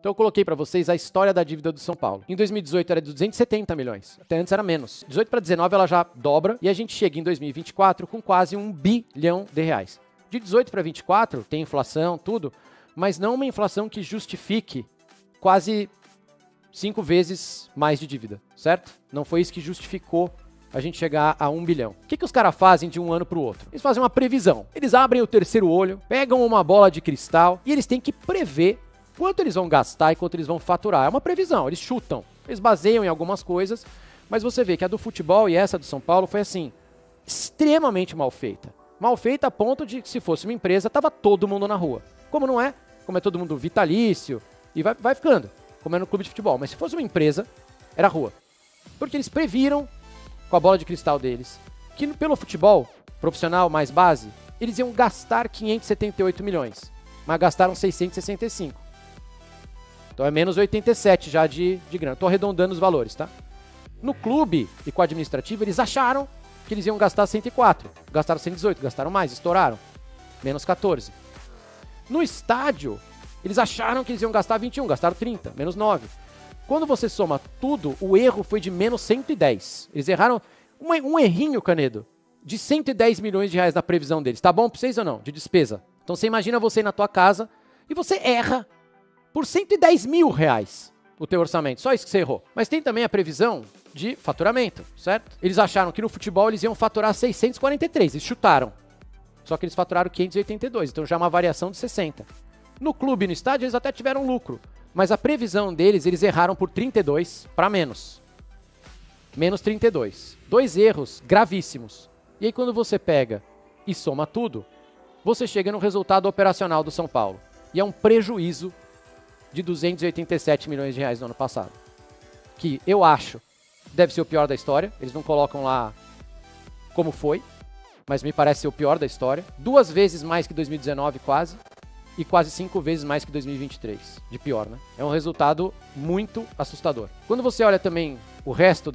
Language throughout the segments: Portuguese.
Então eu coloquei para vocês a história da dívida do São Paulo. Em 2018 era de 270 milhões, até antes era menos. 18 para 19 ela já dobra e a gente chega em 2024 com quase R$1 bilhão. De 18 para 24 tem inflação, tudo, mas não uma inflação que justifique quase 5 vezes mais de dívida, certo? Não foi isso que justificou a gente chegar a 1 bilhão. O que os caras fazem de um ano para o outro? Eles fazem uma previsão. Eles abrem o terceiro olho, pegam uma bola de cristal e eles têm que prever quanto eles vão gastar e quanto eles vão faturar. É uma previsão, eles chutam, eles baseiam em algumas coisas, mas você vê que a do futebol e essa do São Paulo foi assim, extremamente mal feita. Mal feita a ponto de que se fosse uma empresa, tava todo mundo na rua. Como não é, como é todo mundo vitalício e vai ficando, como é no clube de futebol. Mas se fosse uma empresa, era rua. Porque eles previram, com a bola de cristal deles, que pelo futebol profissional mais base, eles iam gastar 578 milhões, mas gastaram 665. Então é menos 87 já de grana. Estou arredondando os valores, tá? No clube e com o administrativo, eles acharam que eles iam gastar 104. Gastaram 118, gastaram mais, estouraram. Menos 14. No estádio, eles acharam que eles iam gastar 21, gastaram 30, menos 9. Quando você soma tudo, o erro foi de menos 110. Eles erraram um errinho, Canedo, de 110 milhões de reais na previsão deles. Tá bom pra vocês ou não? De despesa. Então você imagina você na tua casa e você erra por 110 mil reais o teu orçamento. Só isso que você errou. Mas tem também a previsão de faturamento, certo? Eles acharam que no futebol eles iam faturar 643. Eles chutaram. Só que eles faturaram 582. Então já é uma variação de 60. No clube e no estádio eles até tiveram lucro. Mas a previsão deles, eles erraram por 32 para menos. Menos 32. 2 erros gravíssimos. E aí quando você pega e soma tudo, você chega no resultado operacional do São Paulo. E é um prejuízo de 287 milhões de reais no ano passado. Que eu acho deve ser o pior da história. Eles não colocam lá como foi, mas me parece ser o pior da história. 2 vezes mais que 2019 quase. E quase 5 vezes mais que 2023. De pior, né? É um resultado muito assustador. Quando você olha também o resto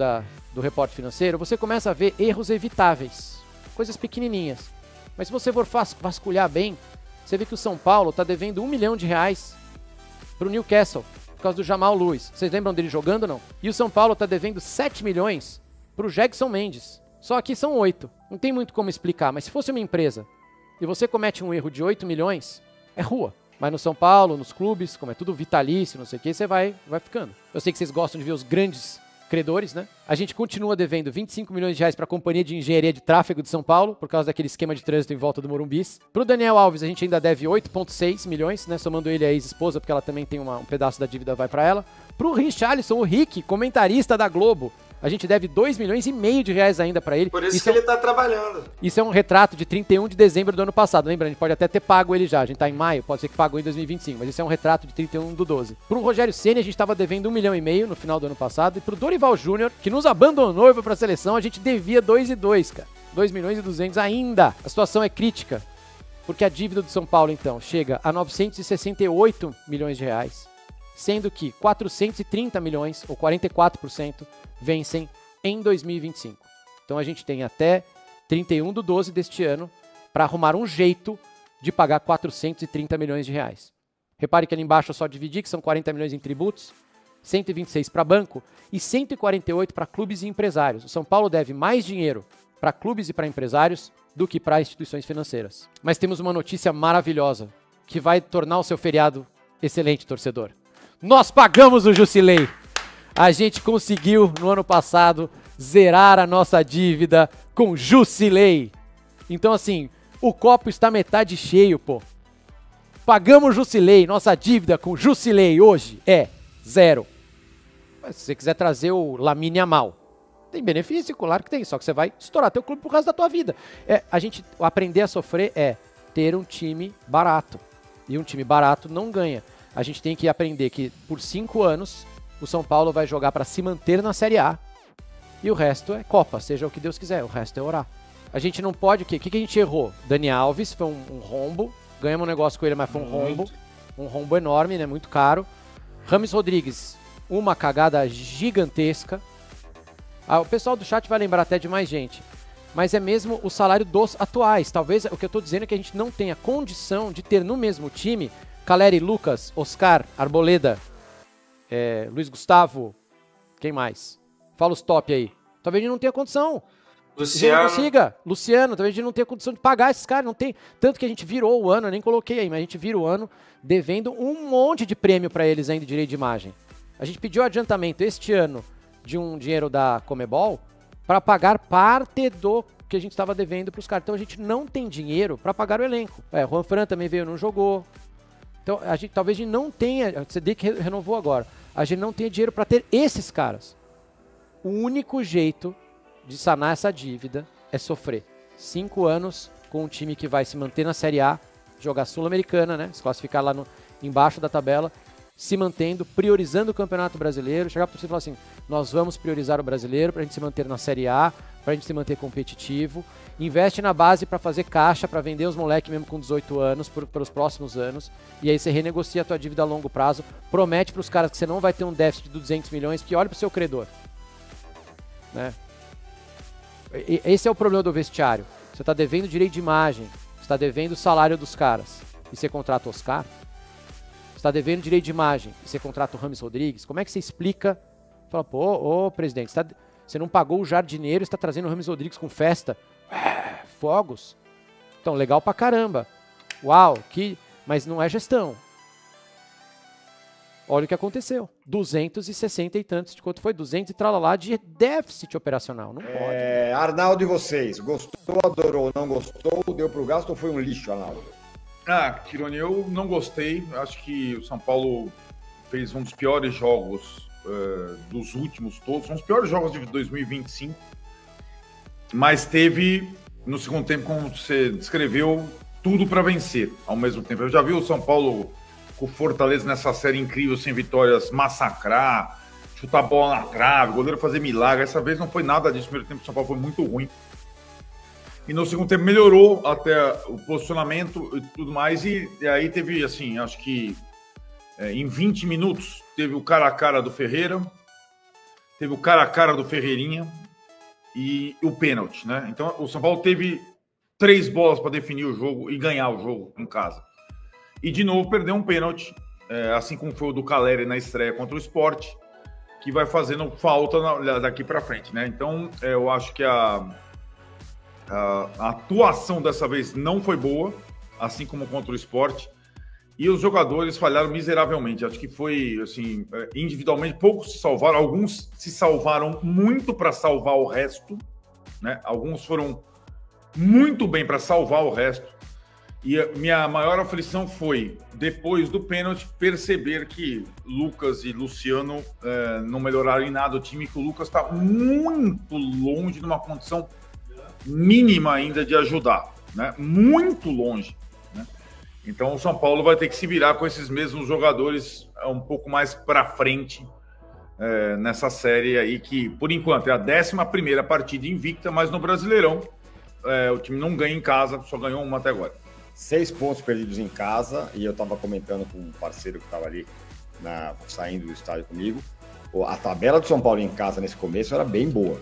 do reporte financeiro, você começa a ver erros evitáveis. Coisas pequenininhas. Mas se você for vasculhar bem, você vê que o São Paulo está devendo R$1 milhão para o Newcastle, por causa do Jamal Lewis. Vocês lembram dele jogando ou não? E o São Paulo está devendo 7 milhões para o Jackson Mendes. Só aqui são 8. Não tem muito como explicar, mas se fosse uma empresa e você comete um erro de 8 milhões, é rua. Mas no São Paulo, nos clubes, como é tudo vitalício, não sei o que, você vai ficando. Eu sei que vocês gostam de ver os grandes credores, né? A gente continua devendo 25 milhões de reais para a Companhia de Engenharia de Tráfego de São Paulo, por causa daquele esquema de trânsito em volta do Morumbis. Pro Daniel Alves, a gente ainda deve 8,6 milhões, né? Somando ele a ex-esposa, porque ela também tem um pedaço da dívida vai para ela. Pro Richarlison, o Rick, comentarista da Globo, a gente deve 2,5 milhões de reais ainda para ele. Por isso que ele tá trabalhando. Isso é um retrato de 31 de dezembro do ano passado. Lembra, a gente pode até ter pago ele já. A gente tá em maio, pode ser que pagou em 2025. Mas isso é um retrato de 31/12. Pro Rogério Ceni, a gente tava devendo 1,5 milhão no final do ano passado. E pro Dorival Júnior, que nos abandonou e foi pra seleção, a gente devia 2,2, cara. 2,2 milhões ainda. A situação é crítica. Porque a dívida do São Paulo, então, chega a 968 milhões de reais. Sendo que 430 milhões, ou 44%, vencem em 2025. Então a gente tem até 31/12 deste ano para arrumar um jeito de pagar 430 milhões de reais. Repare que ali embaixo eu só dividi, que são 40 milhões em tributos, 126 para banco e 148 para clubes e empresários. O São Paulo deve mais dinheiro para clubes e para empresários do que para instituições financeiras. Mas temos uma notícia maravilhosa que vai tornar o seu feriado excelente, torcedor. Nós pagamos o Jusilei. A gente conseguiu, no ano passado, zerar a nossa dívida com Jusilei. Então, assim, o copo está metade cheio, pô. Pagamos Jusilei. Nossa dívida com Jusilei hoje é 0. Mas se você quiser trazer o Lamine Yamal, tem benefício? Claro que tem. Só que você vai estourar teu clube pro resto da tua vida. Aprender a sofrer é ter um time barato. E um time barato não ganha. A gente tem que aprender que por 5 anos o São Paulo vai jogar para se manter na Série A e o resto é Copa, seja o que Deus quiser, o resto é orar. A gente não pode, o que a gente errou? Dani Alves foi um rombo, ganhamos um negócio com ele, mas foi um rombo enorme, né, muito caro. Rames Rodrigues, uma cagada gigantesca. O pessoal do chat vai lembrar até de mais gente, mas é mesmo o salário dos atuais. Talvez o que eu estou dizendo é que a gente não tenha condição de ter no mesmo time Caleri, Lucas, Oscar, Arboleda, Luiz Gustavo, quem mais? Fala os top aí. Talvez a gente não tenha condição. Luciano. Não consiga. Luciano, talvez a gente não tenha condição de pagar esses caras. Não tem. Tanto que a gente virou o ano, eu nem coloquei aí, mas a gente vira o ano devendo um monte de prêmio para eles ainda de direito de imagem. A gente pediu adiantamento este ano de um dinheiro da Comebol para pagar parte do que a gente estava devendo para os caras. Então a gente não tem dinheiro para pagar o elenco. O Juan Fran também veio, não jogou. Então talvez a gente não tenha, você dê que renovou agora, a gente não tenha dinheiro para ter esses caras. O único jeito de sanar essa dívida é sofrer 5 anos com um time que vai se manter na Série A, jogar Sul-Americana, né? Se classificar lá embaixo da tabela, se mantendo, priorizando o Campeonato Brasileiro, chegar para você e falar assim, nós vamos priorizar o Brasileiro para a gente se manter na Série A, para a gente se manter competitivo, investe na base para fazer caixa, para vender os moleques mesmo com 18 anos, pelos próximos anos, e aí você renegocia a tua dívida a longo prazo, promete para os caras que você não vai ter um déficit de 200 milhões, porque olha para o seu credor. Né? Esse é o problema do vestiário. Você está devendo direito de imagem, você está devendo o salário dos caras, e você contrata o Oscar? Você está devendo direito de imagem, e você contrata o Rames Rodrigues? Como é que você explica? Fala, pô, presidente, você não pagou o jardineiro e está trazendo o Rames Rodrigues com festa? Fogos? Então, legal pra caramba. Uau, mas não é gestão. Olha o que aconteceu. 260 e tantos, de quanto foi? 200 e tralalá de déficit operacional. Não pode. Arnaldo e vocês, gostou, adorou, não gostou, deu pro gasto ou foi um lixo, Arnaldo? Tironi, eu não gostei. Acho que o São Paulo fez um dos piores jogos dos últimos todos. Um dos piores jogos de 2025. Mas teve, no segundo tempo, como você descreveu, tudo para vencer ao mesmo tempo. Eu já vi o São Paulo com o Fortaleza nessa série incrível, sem vitórias, massacrar, chutar a bola na trave, o goleiro fazer milagre. Essa vez não foi nada disso. O primeiro tempo do São Paulo foi muito ruim. E no segundo tempo melhorou até o posicionamento e tudo mais. E aí teve, assim, acho que em 20 minutos, teve o cara a cara do Ferreira, teve o cara a cara do Ferreirinha e o pênalti, né? Então o São Paulo teve 3 bolas para definir o jogo e ganhar o jogo em casa. E de novo perdeu um pênalti, assim como foi o do Caleri na estreia contra o Sport, que vai fazendo falta daqui para frente, né? Então eu acho que a atuação dessa vez não foi boa, assim como contra o Sport, e os jogadores falharam miseravelmente. Acho que foi, assim, individualmente, poucos se salvaram, alguns se salvaram muito para salvar o resto, né? Alguns foram muito bem para salvar o resto. E a minha maior aflição foi, depois do pênalti, perceber que Lucas e Luciano não melhoraram em nada o time, que o Lucas está muito longe de uma condição mínima ainda de ajudar, né? Muito longe, né? Então o São Paulo vai ter que se virar com esses mesmos jogadores um pouco mais para frente nessa série aí, que por enquanto é a 11ª partida invicta, mas no Brasileirão o time não ganha em casa, só ganhou uma até agora. 6 pontos perdidos em casa, e eu estava comentando com um parceiro que estava ali saindo do estádio comigo, a tabela do São Paulo em casa nesse começo era bem boa.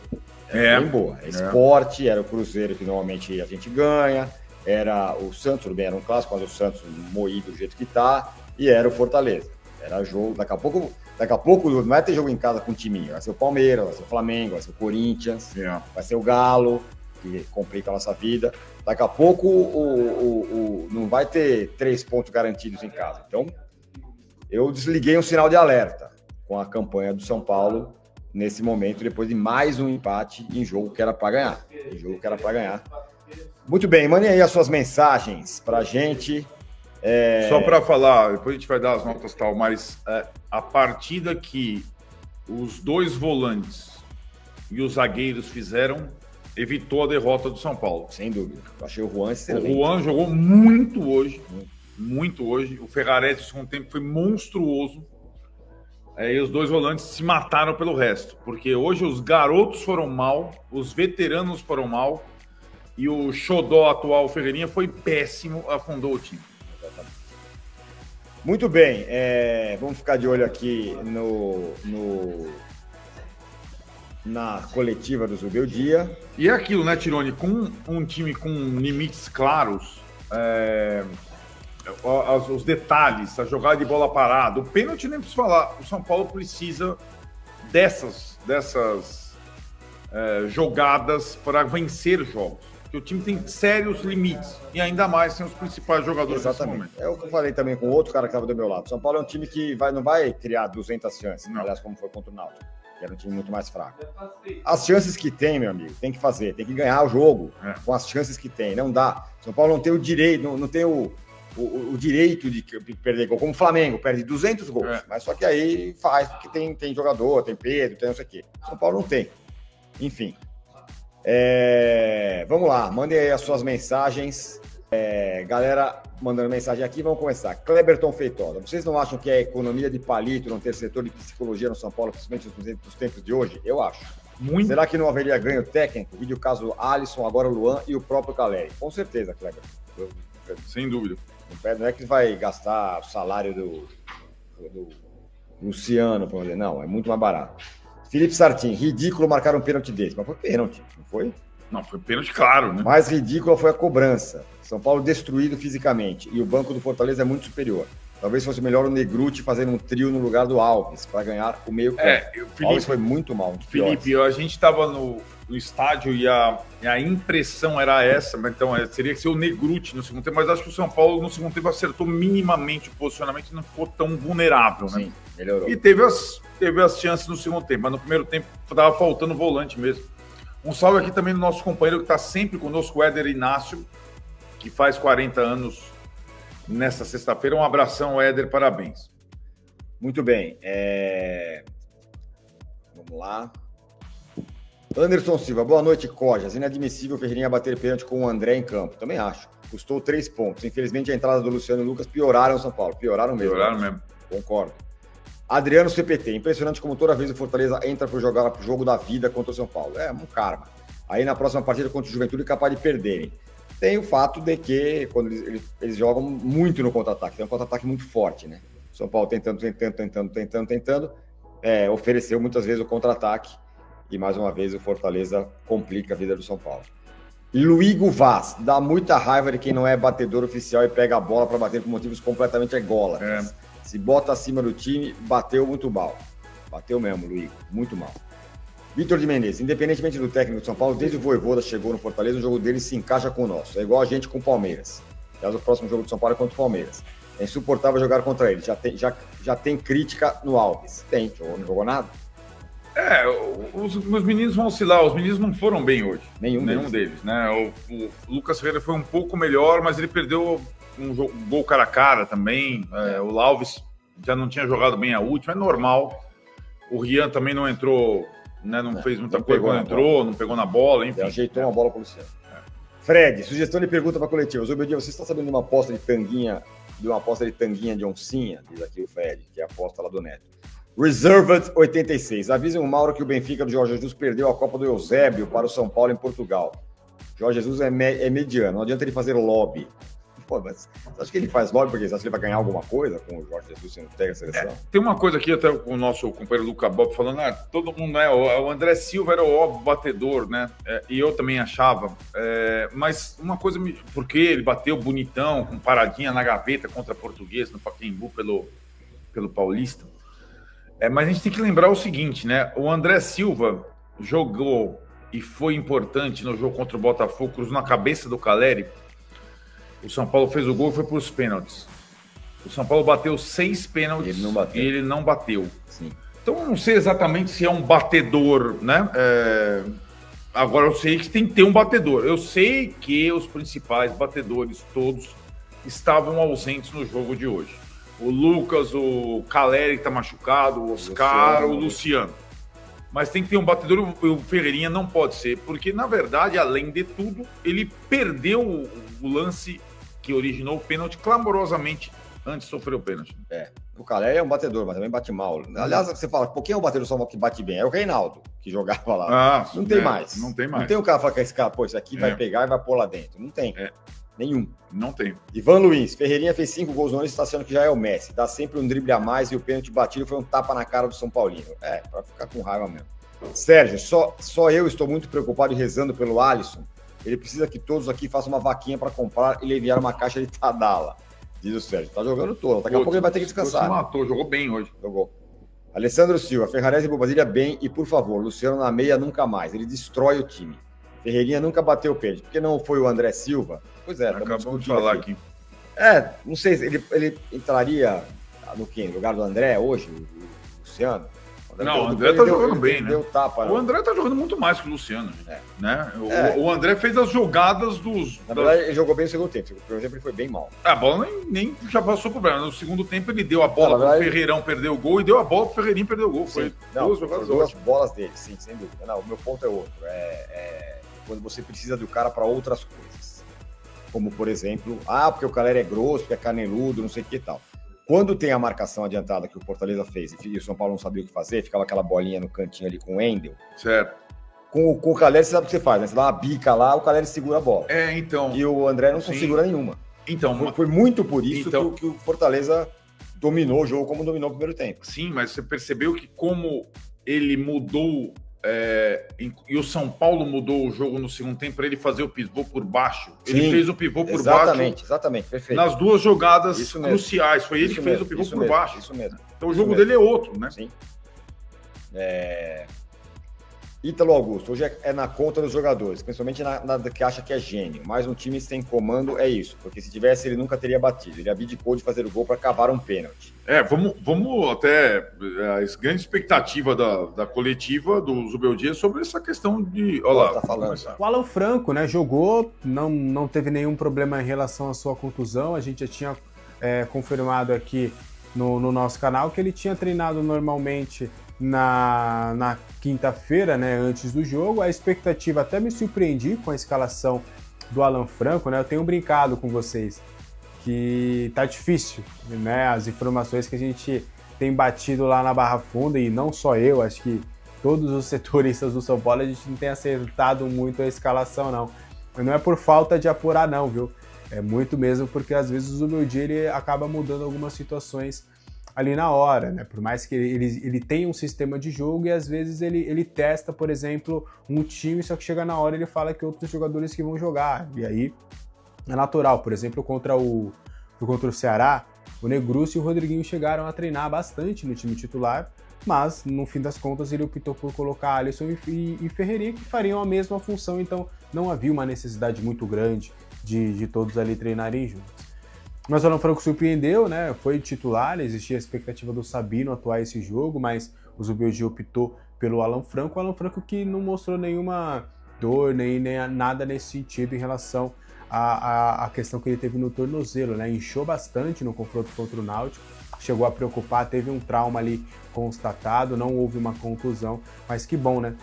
Bem boa. Sport, era o Cruzeiro que normalmente a gente ganha, era o Santos, tudo bem, era um clássico, mas o Santos moído do jeito que tá, e era o Fortaleza. Era jogo, daqui a pouco não vai ter jogo em casa com o timinho, vai ser o Palmeiras, vai ser o Flamengo, vai ser o Corinthians, vai ser o Galo, que complica a nossa vida. Daqui a pouco não vai ter 3 pontos garantidos em casa. Então, eu desliguei um sinal de alerta com a campanha do São Paulo nesse momento, depois de mais um empate em jogo que era para ganhar. Muito bem, mandem aí as suas mensagens para a gente. Só para falar, depois a gente vai dar as notas e tal, mas a partida que os 2 volantes e os zagueiros fizeram evitou a derrota do São Paulo. Sem dúvida. Eu achei o Juan excelente. O Juan jogou muito hoje. Muito hoje. O Ferrarese, no segundo tempo, foi monstruoso. E os 2 volantes se mataram pelo resto. Porque hoje os garotos foram mal, os veteranos foram mal, e o xodó atual, o Ferreirinha, foi péssimo, afundou o time. Muito bem. Vamos ficar de olho aqui na coletiva do Zubeldia. E é aquilo, né, Tironi? Com um time com limites claros, os detalhes, a jogada de bola parada, o pênalti nem preciso falar. O São Paulo precisa dessas jogadas para vencer jogos. Porque o time tem sérios limites e ainda mais sem os principais jogadores. Exatamente. É o que eu falei também com outro cara que estava do meu lado. O São Paulo é um time que não vai criar 200 chances, aliás, como foi contra o Náutico, que era um time muito mais fraco. As chances que tem, meu amigo, tem que fazer, tem que ganhar o jogo com as chances que tem. Não dá. São Paulo não tem o direito, não tem o direito de perder gol, como o Flamengo, perde 200 gols. Mas só que aí faz, porque tem jogador, tem Pedro, tem não sei o quê. São Paulo não tem. Enfim. Vamos lá, mandem aí as suas mensagens. Galera mandando mensagem aqui, vamos começar. Cleberton Feitosa, vocês não acham que é economia de palito não ter setor de psicologia no São Paulo, principalmente nos tempos de hoje? Eu acho. Muito. Será que não haveria ganho técnico? Vídeo caso Alisson, agora o Luan e o próprio Caleri. Com certeza, Cleberton. Sem dúvida. Não é que vai gastar o salário do Luciano, por exemplo. Não, é muito mais barato. Felipe Sartin, ridículo marcar um pênalti desse. Mas foi pênalti, não foi? Não, foi pênalti, claro, né? Mais ridícula foi a cobrança. São Paulo destruído fisicamente. E o banco do Fortaleza é muito superior. Talvez fosse melhor o Negruti fazendo um trio no lugar do Alves, para ganhar o meio campo. O Alves foi muito mal. Felipe, a gente estava no estádio e a impressão era essa, mas então seria que ser o Negruti no segundo tempo, mas acho que o São Paulo no segundo tempo acertou minimamente o posicionamento e não ficou tão vulnerável, né? Sim, melhorou. E teve as chances no segundo tempo, mas no primeiro tempo estava faltando volante mesmo. Um salve aqui também do nosso companheiro que está sempre conosco, o Éder Inácio, que faz 40 anos nesta sexta-feira. Um abração, Éder, parabéns. Muito bem. Vamos lá. Anderson Silva, boa noite, Cojas. Inadmissível Ferreirinha bater pênalti com o André em campo. Também acho. Custou 3 pontos. Infelizmente, a entrada do Luciano e Lucas pioraram o São Paulo. Pioraram mesmo. Concordo. Adriano CPT, impressionante como toda vez o Fortaleza entra para jogar pro jogo da vida contra o São Paulo. É um karma. Aí na próxima partida contra o Juventude é capaz de perderem. Tem o fato de que quando eles jogam muito no contra-ataque, tem um contra-ataque muito forte, né? O São Paulo tentando, ofereceu muitas vezes o contra-ataque e mais uma vez o Fortaleza complica a vida do São Paulo. Luigo Vaz, dá muita raiva de quem não é batedor oficial e pega a bola para bater por motivos completamente ególatras. Se bota acima do time, bateu muito mal. Bateu mesmo, Luiz, muito mal. Vitor de Menezes, independentemente do técnico de São Paulo, desde o Vojvoda chegou no Fortaleza, o jogo dele se encaixa com o nosso. É igual a gente com o Palmeiras. Aliás, o próximo jogo do São Paulo é contra o Palmeiras. É insuportável jogar contra ele. Já tem crítica no Alves. Não jogou nada? Os meninos vão oscilar. Os meninos não foram bem hoje. Nenhum deles, né? O Lucas Ferreira foi um pouco melhor, mas ele perdeu um gol cara a cara também. O Alves já não tinha jogado bem a última, é normal. O Rian também não entrou, né? Não fez muita coisa quando entrou, não pegou na bola, enfim. Ele ajeitou uma bola para o Luciano. Fred, sugestão de pergunta para a coletiva. Zobedia, você está sabendo de uma aposta de tanguinha de oncinha? Diz aqui o Fred, que é a aposta lá do Neto. Reserved 86. Avisem o Mauro que o Benfica do Jorge Jesus perdeu a Copa do Eusébio para o São Paulo em Portugal. Jorge Jesus é mediano, não adianta ele fazer lobby. Pô, mas você acha que ele faz lobby porque você acha que ele vai ganhar alguma coisa com o Jorge Jesus sendo técnico da seleção? Tem uma coisa aqui, até o nosso companheiro Luca Bob falando, todo mundo o André Silva era o óbvio batedor, né? E eu também achava. Mas uma coisa, porque ele bateu bonitão, com paradinha na gaveta contra a Portuguesa, no Pacaembu, pelo Paulista. Mas a gente tem que lembrar o seguinte, né? O André Silva jogou e foi importante no jogo contra o Botafogo, cruzou na cabeça do Caleri. O São Paulo fez o gol e foi para os pênaltis. O São Paulo bateu 6 pênaltis e ele não bateu. Sim. Então, eu não sei exatamente se é um batedor, né? Agora, eu sei que tem que ter um batedor. Eu sei que os principais batedores todos estavam ausentes no jogo de hoje. O Lucas, o Caleri que está machucado, o Oscar, o Luciano. Mas tem que ter um batedor, o Ferreirinha não pode ser, porque, na verdade, além de tudo, ele perdeu o lance que originou o pênalti clamorosamente antes de sofrer o pênalti. O Caleri é um batedor, mas também bate mal. Aliás, você fala, quem é o batedor só que bate bem? É o Reinaldo, que jogava lá. Não tem mais. Não tem mais. Não tem um cara que fala que esse cara, esse aqui vai pegar e vai pôr lá dentro. Não tem. Nenhum. Não tem. Ivan Luiz, Ferreirinha fez 5 gols no ano e está achando que já é o Messi. Dá sempre um drible a mais e o pênalti batido foi um tapa na cara do São Paulino. Pra ficar com raiva mesmo. Sérgio, só eu estou muito preocupado e rezando pelo Alisson. Ele precisa que todos aqui façam uma vaquinha para comprar e lhe enviar uma caixa de Tadala. Diz o Sérgio. Tá jogando todo. Daqui a pouco ele vai ter que descansar. Se matou, jogou bem hoje. Jogou. Alessandro Silva, Ferrarese e Bobadilha bem. E por favor, Luciano na meia nunca mais. Ele destrói o time. Ferreirinha nunca bateu o pênalti. Por que não foi o André Silva? Pois é, acabamos de falar aqui. Não sei se ele entraria no quê? No lugar do André hoje, o Luciano? Não, o André tá jogando bem, né? Deu tapa, o André tá jogando muito mais que o Luciano. Né? O André fez as jogadas dos... Na verdade, ele jogou bem no segundo tempo. Por exemplo, ele foi bem mal. A bola nem já passou por problema. No segundo tempo, ele deu a bola pro Ferreirão perder o gol e deu a bola pro Ferreirinho perder o gol. Foi duas bolas dele, sim, sem dúvida. Não, o meu ponto é outro. Quando você precisa do cara para outras coisas. Como, por exemplo, porque o Caleri é grosso, porque é caneludo, não sei o que e tal. Quando tem a marcação adiantada que o Fortaleza fez e o São Paulo não sabia o que fazer, ficava aquela bolinha no cantinho ali com o Wendel. Certo. Com o Caleri, você sabe o que você faz, né? Você dá uma bica lá, o Caleri segura a bola. Então... E o André não segura nenhuma. Então... Foi muito por isso que o Fortaleza dominou o jogo como dominou o primeiro tempo. Sim, mas você percebeu que como ele mudou... e o São Paulo mudou o jogo no segundo tempo para ele fazer o pivô por baixo. Ele fez o pivô por baixo. Exatamente, perfeito. Nas duas jogadas cruciais. Foi ele que fez o pivô por baixo. Isso mesmo. Então o jogo dele é outro, né? Sim. Ítalo Augusto, hoje é na conta dos jogadores, principalmente na que acha que é gênio. Mas um time sem comando é isso, porque se tivesse ele nunca teria batido. Ele abdicou de fazer o gol para cavar um pênalti. Vamos até a grande expectativa da coletiva do Zubeldia sobre essa questão de... Olha lá, tá falando. O Alan Franco, né, jogou, não teve nenhum problema em relação à sua contusão. A gente já tinha confirmado aqui no nosso canal que ele tinha treinado normalmente na quinta-feira, né, antes do jogo. A expectativa, até me surpreendi com a escalação do Alan Franco, né? Eu tenho brincado com vocês que tá difícil, né? As informações que a gente tem batido lá na Barra Funda, e não só eu, acho que todos os setoristas do São Paulo, a gente não tem acertado muito a escalação, não. Mas não é por falta de apurar, não, viu? É muito mesmo porque às vezes o meu dia ele acaba mudando algumas situações ali na hora, né? Por mais que ele tenha um sistema de jogo e às vezes ele testa, por exemplo, um time, só que chega na hora ele fala que outros jogadores que vão jogar, e aí é natural. Por exemplo, contra o Ceará, o Negrucci e o Rodriguinho chegaram a treinar bastante no time titular, mas no fim das contas ele optou por colocar Alisson e Ferreirinha, que fariam a mesma função, então não havia uma necessidade muito grande de todos ali treinarem juntos. Mas o Alan Franco surpreendeu, né? Foi titular, existia a expectativa do Sabino atuar esse jogo, mas o Zubeldia optou pelo Alan Franco. O Alan Franco que não mostrou nenhuma dor, nem nada nesse sentido em relação à questão que ele teve no tornozelo, né? Inchou bastante no confronto contra o Náutico, chegou a preocupar, teve um trauma ali constatado, não houve uma contusão, mas que bom, né?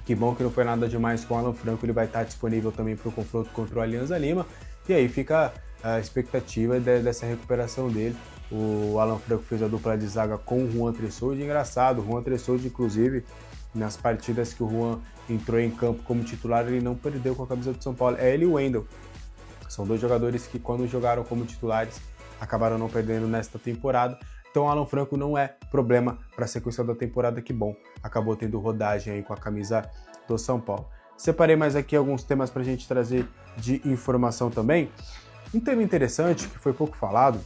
Que bom que não foi nada demais com o Alan Franco, ele vai estar disponível também para o confronto contra o Alianza Lima, e aí fica a expectativa dessa recuperação dele. O Alan Franco fez a dupla de zaga com o Juan Tressoldi. Engraçado, o Juan Tressoldi, inclusive, nas partidas que o Juan entrou em campo como titular, ele não perdeu com a camisa do São Paulo. É ele e o Wendel. São dois jogadores que, quando jogaram como titulares, acabaram não perdendo nesta temporada. Então o Alan Franco não é problema para a sequência da temporada, que bom. Acabou tendo rodagem aí com a camisa do São Paulo. Separei mais aqui alguns temas para a gente trazer de informação também. Um tema interessante, que foi pouco falado,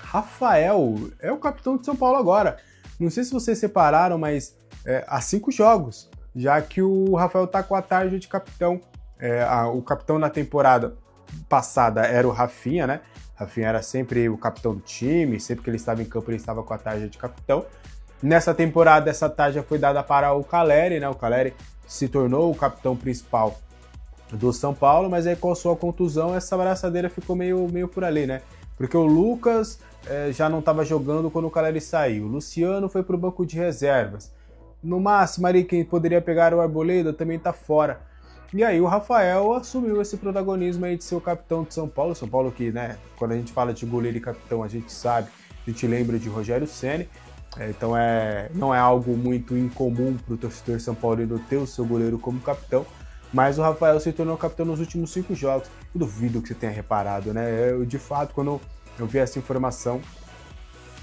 Rafael é o capitão de São Paulo agora. Não sei se vocês separaram, mas há 5 jogos, já que o Rafael tá com a tarja de capitão. O capitão na temporada passada era o Rafinha, né? Rafinha era sempre o capitão do time, sempre que ele estava em campo ele estava com a tarja de capitão. Nessa temporada essa tarja foi dada para o Caleri, né? O Caleri se tornou o capitão principal do São Paulo, mas aí com a sua contusão essa braçadeira ficou meio por ali, né? Porque o Lucas já não estava jogando quando o Caleri saiu, o Luciano foi para o banco de reservas, no máximo ali quem poderia pegar o Arboleda também está fora, e aí o Rafael assumiu esse protagonismo aí de ser o capitão de São Paulo que, né, quando a gente fala de goleiro e capitão, a gente lembra de Rogério Ceni, então não é algo muito incomum para o torcedor São Paulino ter o seu goleiro como capitão. Mas o Rafael se tornou capitão nos últimos 5 jogos. Eu duvido que você tenha reparado, né? Eu, de fato, quando eu vi essa informação,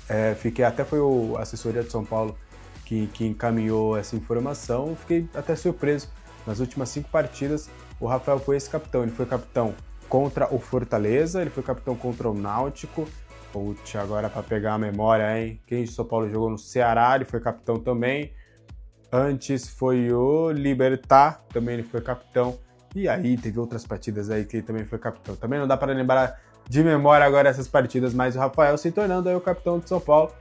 até foi a assessoria de São Paulo que encaminhou essa informação, fiquei até surpreso. Nas últimas 5 partidas, o Rafael foi esse capitão. Ele foi capitão contra o Fortaleza, ele foi capitão contra o Náutico. Putz, agora para pegar a memória, hein? Quem de São Paulo jogou no Ceará, ele foi capitão também. Antes foi o Libertad, também ele foi capitão. E aí teve outras partidas aí que ele também foi capitão. Também não dá para lembrar de memória agora essas partidas, mas o Rafael se tornando aí o capitão de São Paulo.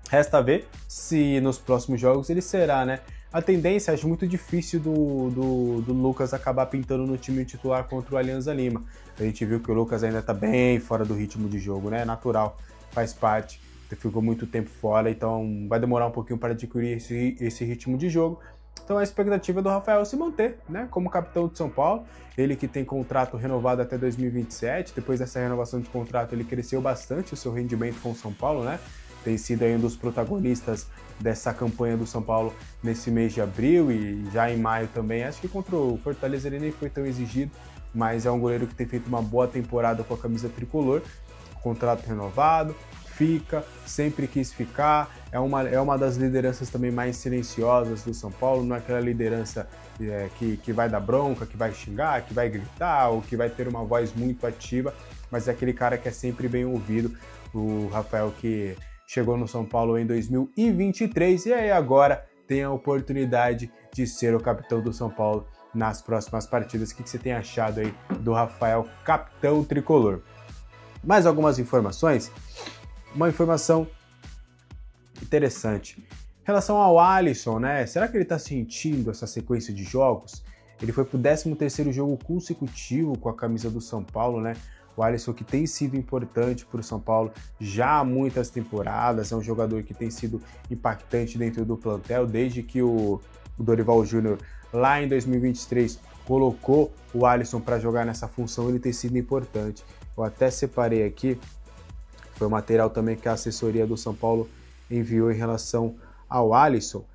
Resta ver se nos próximos jogos ele será, né? A tendência, acho muito difícil do Lucas acabar pintando no time titular contra o Alianza Lima. A gente viu que o Lucas ainda tá bem fora do ritmo de jogo, né? Natural, faz parte. Ficou muito tempo fora, então vai demorar um pouquinho para adquirir esse ritmo de jogo. Então a expectativa do Rafael é se manter, né? Como capitão de São Paulo. Ele que tem contrato renovado até 2027. Depois dessa renovação de contrato, ele cresceu bastante o seu rendimento com o São Paulo, né? Tem sido aí um dos protagonistas dessa campanha do São Paulo nesse mês de abril e já em maio também. Acho que contra o Fortaleza ele nem foi tão exigido, mas é um goleiro que tem feito uma boa temporada com a camisa tricolor. Contrato renovado, fica, sempre quis ficar, é uma das lideranças também mais silenciosas do São Paulo, não é aquela liderança que vai dar bronca, que vai xingar, que vai gritar ou que vai ter uma voz muito ativa, mas é aquele cara que é sempre bem ouvido, o Rafael que chegou no São Paulo em 2023 e aí agora tem a oportunidade de ser o capitão do São Paulo nas próximas partidas. O que você tem achado aí do Rafael, capitão tricolor? Mais algumas informações? Uma informação interessante. Em relação ao Alisson, né? Será que ele está sentindo essa sequência de jogos? Ele foi pro 13º jogo consecutivo com a camisa do São Paulo, né? O Alisson que tem sido importante para o São Paulo já há muitas temporadas, é um jogador que tem sido impactante dentro do plantel, desde que o Dorival Júnior, lá em 2023, colocou o Alisson para jogar nessa função, ele tem sido importante. Eu até separei aqui, foi o material também que a assessoria do São Paulo enviou em relação ao Alisson.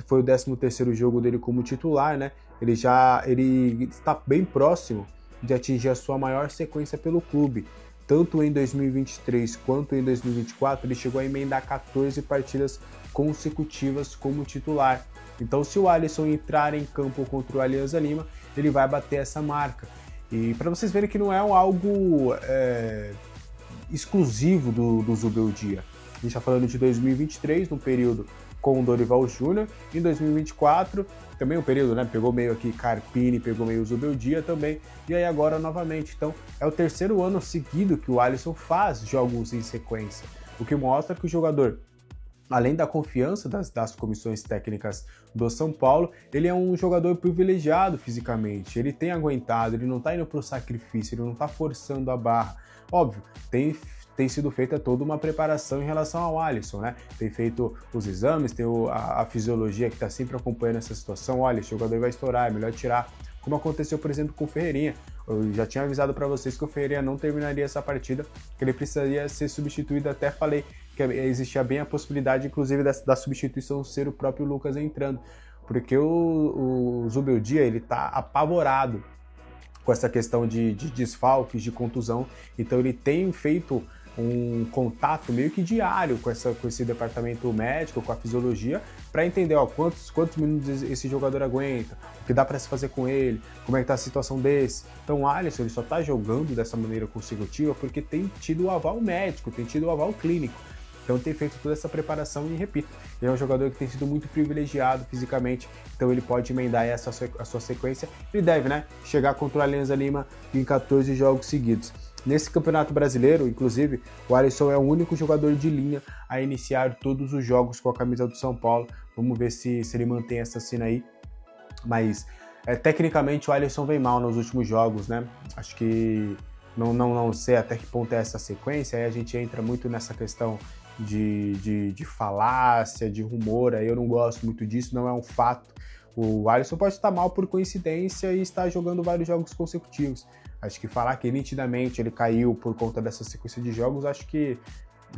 Foi o 13º jogo dele como titular, né? Ele está bem próximo de atingir a sua maior sequência pelo clube. Tanto em 2023 quanto em 2024, ele chegou a emendar 14 partidas consecutivas como titular. Então, se o Alisson entrar em campo contra o Alianza Lima, ele vai bater essa marca. E para vocês verem que não é algo exclusivo do Zubeldia. A gente está falando de 2023, no período com o Dorival Júnior. Em 2024, também um período, né? Pegou meio aqui Carpini, pegou meio Zubeldia também. E aí agora novamente. Então, é o 3º ano seguido que o Alisson faz jogos em sequência. O que mostra que o jogador, além da confiança das comissões técnicas do São Paulo, ele é um jogador privilegiado fisicamente. Ele tem aguentado, ele não está indo para o sacrifício, ele não está forçando a barra. Óbvio, tem sido feita toda uma preparação em relação ao Alisson, né? Tem feito os exames, tem a fisiologia que está sempre acompanhando essa situação. Olha, esse jogador vai estourar, é melhor tirar. Como aconteceu, por exemplo, com o Ferreirinha. Eu já tinha avisado para vocês que o Ferreirinha não terminaria essa partida, que ele precisaria ser substituído. Até falei que existia bem a possibilidade, inclusive, da substituição ser o próprio Lucas entrando. Porque o Zubeldia, ele tá apavorado com essa questão de desfalques, de contusão. Então ele tem feito um contato meio que diário com esse departamento médico, com a fisiologia, para entender quantos minutos esse jogador aguenta, o que dá para se fazer com ele, como é que tá a situação desse. Então o Alisson ele só está jogando dessa maneira consecutiva porque tem tido o aval médico, tem tido o aval clínico. Então tem feito toda essa preparação e, repito, ele é um jogador que tem sido muito privilegiado fisicamente, então ele pode emendar a sua sequência. Ele deve, né, chegar contra o Alianza Lima em 14 jogos seguidos. Nesse Campeonato Brasileiro, inclusive, o Alisson é o único jogador de linha a iniciar todos os jogos com a camisa do São Paulo. Vamos ver se ele mantém essa cena aí. Mas, tecnicamente, o Alisson vem mal nos últimos jogos, né? Acho que não sei até que ponto é essa sequência. Aí a gente entra muito nessa questão de falácia, de rumor. Aí eu não gosto muito disso, não é um fato. O Alisson pode estar mal por coincidência e estar jogando vários jogos consecutivos. Acho que falar que nitidamente ele caiu por conta dessa sequência de jogos, acho que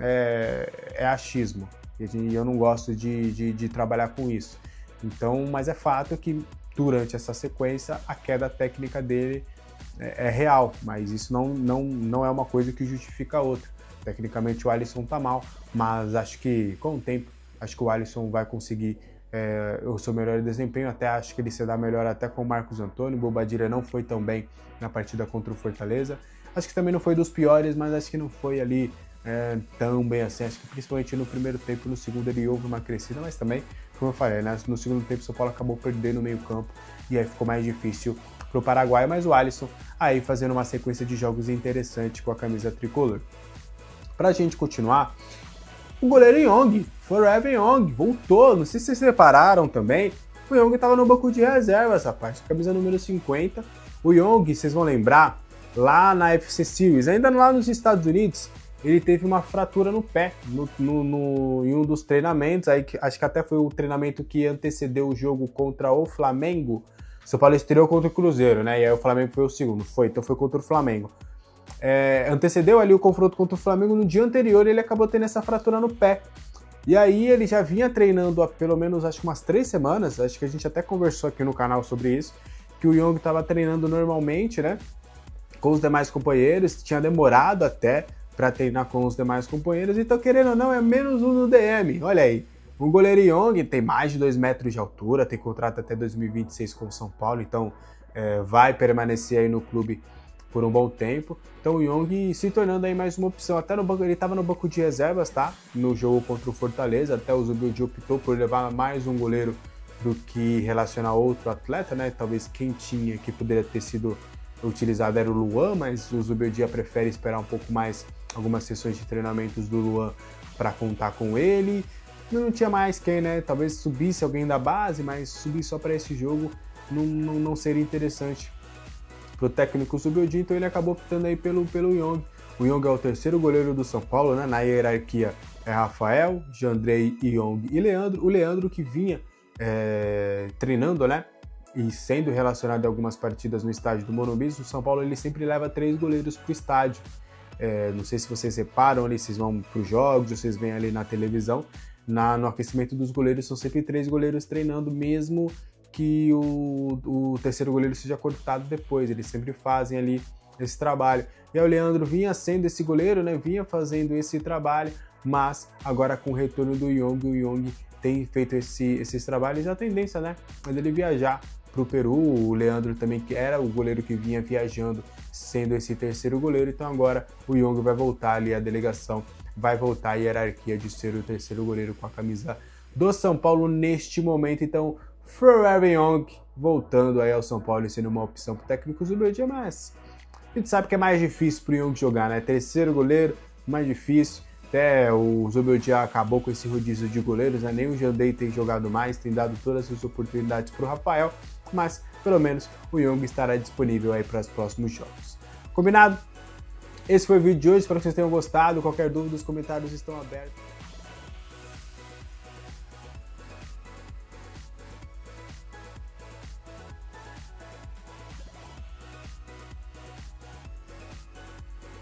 é achismo. E eu não gosto de trabalhar com isso. Então, mas é fato que durante essa sequência a queda técnica dele é real, mas isso não é uma coisa que justifica a outra. Tecnicamente o Alisson tá mal, mas acho que com o tempo, acho que o Alisson vai conseguir o seu melhor desempenho, até acho que ele se dá melhor até com o Marcos Antônio. O Bobadilla não foi tão bem na partida contra o Fortaleza. Acho que também não foi dos piores, mas acho que não foi ali tão bem assim. Acho que principalmente no primeiro tempo, no segundo ele houve uma crescida, mas também, como eu falei, né, no segundo tempo o São Paulo acabou perdendo no meio campo e aí ficou mais difícil pro Paraguai, mas o Alisson aí fazendo uma sequência de jogos interessante com a camisa tricolor. Pra gente continuar, o goleiro Young, Forever Young, voltou. Não sei se vocês repararam também, o Young estava no banco de reservas, rapaz, camisa número 50. O Young, vocês vão lembrar, lá na FC Series, ainda lá nos Estados Unidos, ele teve uma fratura no pé, em um dos treinamentos, aí, acho que até foi o treinamento que antecedeu o jogo contra o Flamengo. O São Paulo estreou contra o Cruzeiro, né? E aí o Flamengo foi o segundo, então foi contra o Flamengo. Antecedeu ali o confronto contra o Flamengo, no dia anterior ele acabou tendo essa fratura no pé. E aí ele já vinha treinando há pelo menos acho que umas 3 semanas, acho que a gente até conversou aqui no canal sobre isso, que o Young estava treinando normalmente, né, com os demais companheiros, tinha demorado até para treinar com os demais companheiros, então querendo ou não é menos um no DM, olha aí. O goleiro Young tem mais de 2 metros de altura, tem contrato até 2026 com o São Paulo, então vai permanecer aí no clube por um bom tempo. Então o Young se tornando aí mais uma opção. Até no banco, ele estava no banco de reservas, tá? No jogo contra o Fortaleza, até o Zubeldia optou por levar mais um goleiro do que relacionar outro atleta, né? Talvez quem tinha que poderia ter sido utilizado era o Luan, mas o Zubeldia prefere esperar um pouco mais algumas sessões de treinamentos do Luan para contar com ele. Não tinha mais quem, né? Talvez subisse alguém da base, mas subir só para esse jogo não seria interessante pro técnico Zubeldia, então ele acabou optando aí pelo Young. O Young é o terceiro goleiro do São Paulo, né? Na hierarquia é Rafael, Jandrei, Young e Leandro. O Leandro que vinha treinando, né? E sendo relacionado em algumas partidas no estádio do Morumbi. O São Paulo ele sempre leva 3 goleiros pro estádio. Não sei se vocês reparam ali, vocês vão pros jogos, vocês veem ali na televisão. No aquecimento dos goleiros são sempre 3 goleiros treinando, mesmo que o terceiro goleiro seja cortado depois, eles sempre fazem ali esse trabalho. E aí o Leandro vinha sendo esse goleiro, né? Vinha fazendo esse trabalho, mas agora com o retorno do Young, o Young tem feito esses trabalhos e a tendência, né? É dele viajar para o Peru. O Leandro também, que era o goleiro que vinha viajando, sendo esse terceiro goleiro, então agora o Young vai voltar ali, a delegação vai voltar à hierarquia de ser o terceiro goleiro com a camisa do São Paulo neste momento. Então Forever Young voltando aí ao São Paulo e sendo uma opção para o técnico Zubeldia, mas a gente sabe que é mais difícil para o Young jogar, né? Terceiro goleiro, mais difícil. Até o Zubeldia acabou com esse rodízio de goleiros, né? Nem o Jandrei tem jogado mais, tem dado todas as oportunidades para o Rafael, mas pelo menos o Young estará disponível aí para os próximos jogos. Combinado? Esse foi o vídeo de hoje, espero que vocês tenham gostado. Qualquer dúvida, os comentários estão abertos.